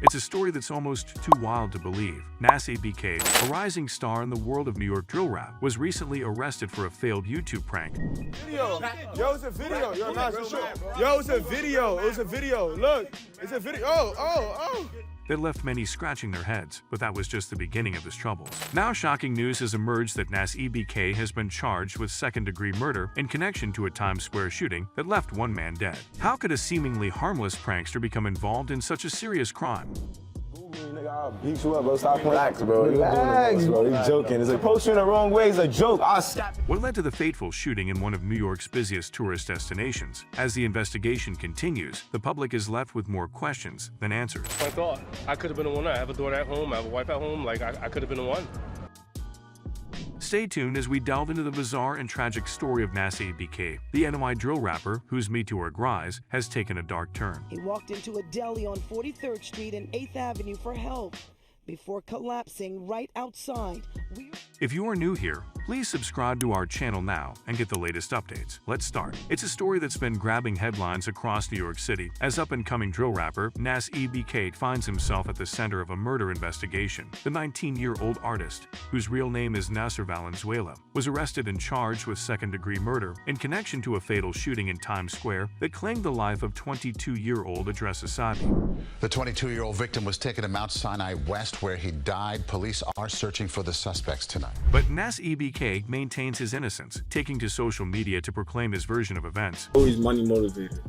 It's a story that's almost too wild to believe. Nas EBK, a rising star in the world of New York drill rap, was recently arrested for a failed YouTube prank. Yo, it's a video. Yo, Nas, yo, it's a video. It was a video. Look, it's a video. Oh. That left many scratching their heads, but that was just the beginning of his troubles. Now shocking news has emerged that Nas EBK has been charged with second-degree murder in connection to a Times Square shooting that left one man dead. How could a seemingly harmless prankster become involved in such a serious crime? Nigga, I'll beat you up, bro. Stop playing. Relax, bro. Relax, bro. He's joking. It's like posting the wrong way. It's a joke. I'll stop. What led to the fateful shooting in one of New York's busiest tourist destinations? As the investigation continues, the public is left with more questions than answers. I thought I could have been the one. I have a daughter at home. I have a wife at home. Like, I could have been the one. Stay tuned as we delve into the bizarre and tragic story of Nas EBK, the NY drill rapper whose meteoric rise has taken a dark turn. He walked into a deli on 43rd Street and 8th Avenue for help before collapsing right outside. If you are new here, please subscribe to our channel now and get the latest updates. Let's start. It's a story that's been grabbing headlines across New York City as up-and-coming drill rapper Nas EBK finds himself at the center of a murder investigation. The 19-year-old artist, whose real name is Nasser Valenzuela, was arrested and charged with second-degree murder in connection to a fatal shooting in Times Square that claimed the life of 22-year-old Idrissa Sabi. The 22-year-old victim was taken to Mount Sinai West, where he died. Police are searching for the suspects tonight. But Nas EBK maintains his innocence, taking to social media to proclaim his version of events. Always money motivated.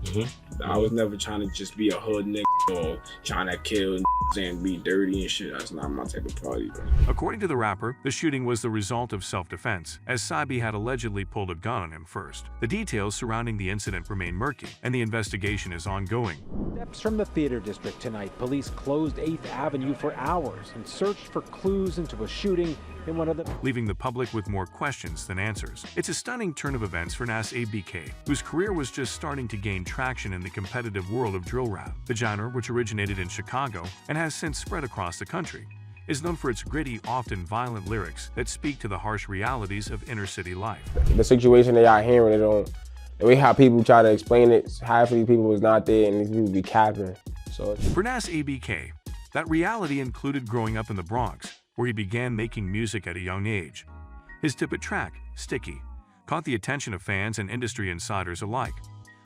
I was never trying to just be a hood nigga or trying to kill and be dirty and shit. That's not my type of party, bro. According to the rapper, the shooting was the result of self-defense, as Sabi had allegedly pulled a gun on him first. The details surrounding the incident remain murky, and the investigation is ongoing. Steps from the theater district tonight, police closed 8th Avenue for hours and searched for clues into a shooting in one of the... leaving the public with more questions than answers. It's a stunning turn of events for Nas EBK, whose career was just starting to gain traction in the competitive world of drill rap. The genre, which originated in Chicago and has since spread across the country, is known for its gritty, often violent lyrics that speak to the harsh realities of inner-city life. The situation that y'all hearing, the way how people try to explain it, half of these people was not there and these people be capping. So for Nas EBK, that reality included growing up in the Bronx, where he began making music at a young age. His debut track, Sticky, caught the attention of fans and industry insiders alike,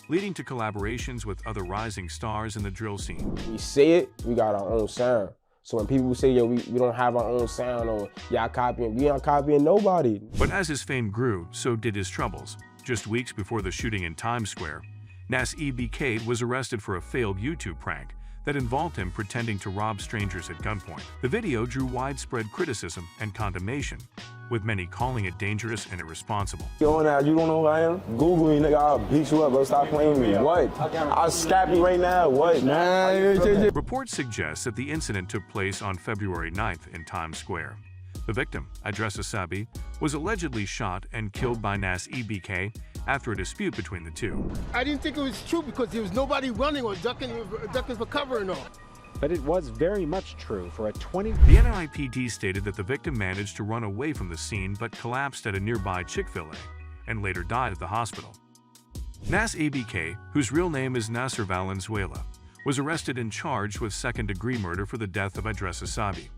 leading to collaborations with other rising stars in the drill scene. We say it, we got our own sound. So when people say, yo, we don't have our own sound or y'all copying, we aren't copying nobody. But as his fame grew, so did his troubles. Just weeks before the shooting in Times Square, Nas EBK was arrested for a failed YouTube prank that involved him pretending to rob strangers at gunpoint. The video drew widespread criticism and condemnation, with many calling it dangerous and irresponsible. Yo, now, you don't know who I am? Google me, nigga. I'll beat you up, bro. Stop playing me. What? I'll scrap you right now. What? Reports suggest that the incident took place on February 9th in Times Square. The victim, Idrissa Sabi, was allegedly shot and killed by Nas EBK after a dispute between the two. I didn't think it was true because there was nobody running or ducking for cover and all. But it was very much true for a The NYPD stated that the victim managed to run away from the scene but collapsed at a nearby Chick-fil-A and later died at the hospital. Nas EBK, whose real name is Nasser Valenzuela, was arrested and charged with second-degree murder for the death of Idrissa Sabi.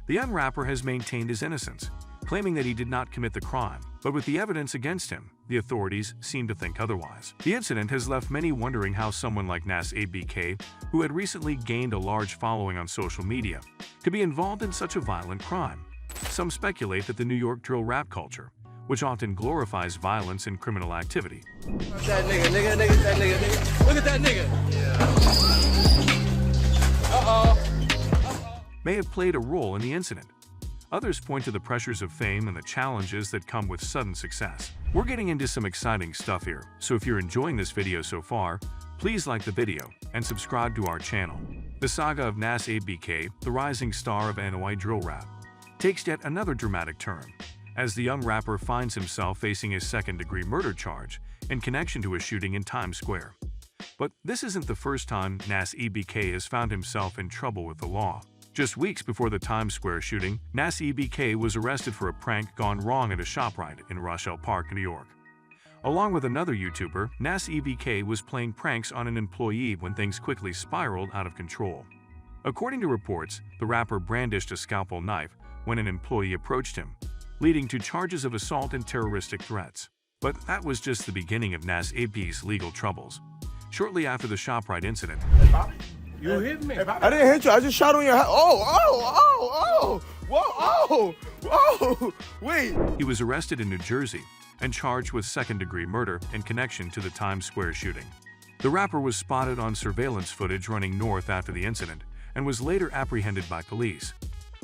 The young rapper has maintained his innocence, claiming that he did not commit the crime, but with the evidence against him, the authorities seem to think otherwise. The incident has left many wondering how someone like Nas EBK, who had recently gained a large following on social media, could be involved in such a violent crime. Some speculate that the New York drill rap culture, which often glorifies violence and criminal activity, That nigga. Look at that nigga. may have played a role in the incident. Others point to the pressures of fame and the challenges that come with sudden success. We're getting into some exciting stuff here, so if you're enjoying this video so far, please like the video and subscribe to our channel. The saga of Nas EBK, the rising star of NY drill rap, takes yet another dramatic turn, as the young rapper finds himself facing a second-degree murder charge in connection to a shooting in Times Square. But this isn't the first time Nas EBK has found himself in trouble with the law. Just weeks before the Times Square shooting, Nas EBK was arrested for a prank gone wrong at a ShopRite in Rochelle Park, New York. Along with another YouTuber, Nas EBK was playing pranks on an employee when things quickly spiraled out of control. According to reports, the rapper brandished a scalpel knife when an employee approached him, leading to charges of assault and terroristic threats. But that was just the beginning of Nas EBK's legal troubles. Shortly after the ShopRite incident, You hit me. I didn't hit you. I just shot on your head. Whoa. Wait. he was arrested in New Jersey and charged with second-degree murder in connection to the Times Square shooting. The rapper was spotted on surveillance footage running north after the incident and was later apprehended by police.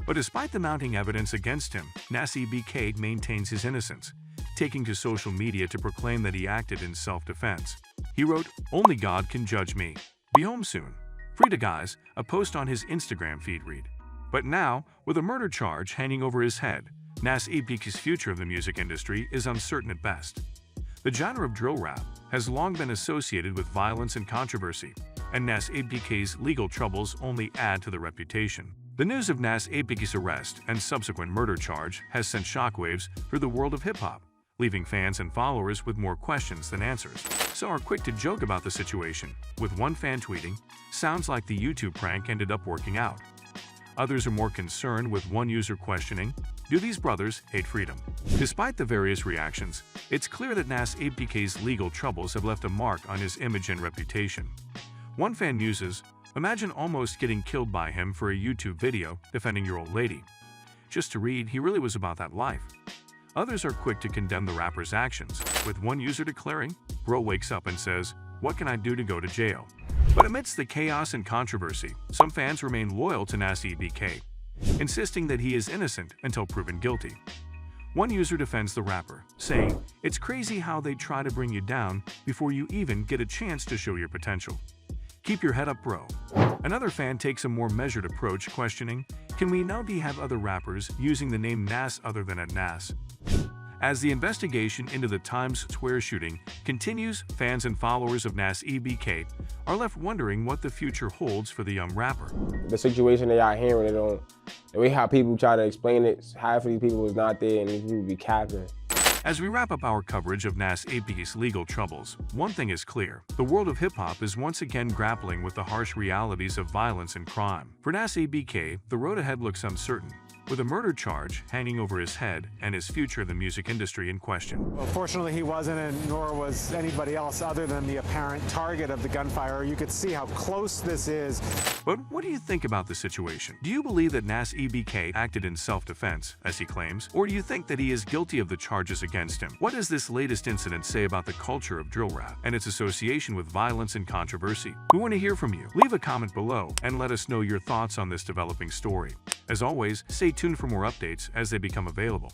But despite the mounting evidence against him, Nas EBK maintains his innocence, taking to social media to proclaim that he acted in self-defense. He wrote, "Only God can judge me. Be home soon. Free to guys," a post on his Instagram feed read. But now, with a murder charge hanging over his head, Nas EBK's future of the music industry is uncertain at best. The genre of drill rap has long been associated with violence and controversy, and Nas EBK's legal troubles only add to the reputation. The news of Nas EBK's arrest and subsequent murder charge has sent shockwaves through the world of hip-hop, leaving fans and followers with more questions than answers. Some are quick to joke about the situation, with one fan tweeting, "Sounds like the YouTube prank ended up working out." Others are more concerned, with one user questioning, "Do these brothers hate freedom?" Despite the various reactions, it's clear that Nas EBK's legal troubles have left a mark on his image and reputation. One fan muses, "Imagine almost getting killed by him for a YouTube video defending your old lady. Just to read, he really was about that life." Others are quick to condemn the rapper's actions, with one user declaring, "Bro wakes up and says, 'What can I do to go to jail?'" But amidst the chaos and controversy, some fans remain loyal to Nas EBK, insisting that he is innocent until proven guilty. One user defends the rapper, saying, "It's crazy how they try to bring you down before you even get a chance to show your potential. Keep your head up, bro." Another fan takes a more measured approach, questioning, "Can we now have other rappers using the name Nas other than at Nas?" As the investigation into the Times Square shooting continues, fans and followers of Nas EBK are left wondering what the future holds for the young rapper. The situation that y'all hearing, the way how people try to explain it, half of these people was not there and these people be capping. As we wrap up our coverage of Nas EBK's legal troubles, one thing is clear: the world of hip-hop is once again grappling with the harsh realities of violence and crime. For Nas EBK, the road ahead looks uncertain, with a murder charge hanging over his head and his future in the music industry in question. Well, fortunately, he wasn't, and nor was anybody else other than the apparent target of the gunfire. You could see how close this is. But what do you think about the situation? Do you believe that Nas EBK acted in self-defense, as he claims, or do you think that he is guilty of the charges against him? What does this latest incident say about the culture of drill rap and its association with violence and controversy? We want to hear from you. Leave a comment below and let us know your thoughts on this developing story. As always, stay tuned for more updates as they become available.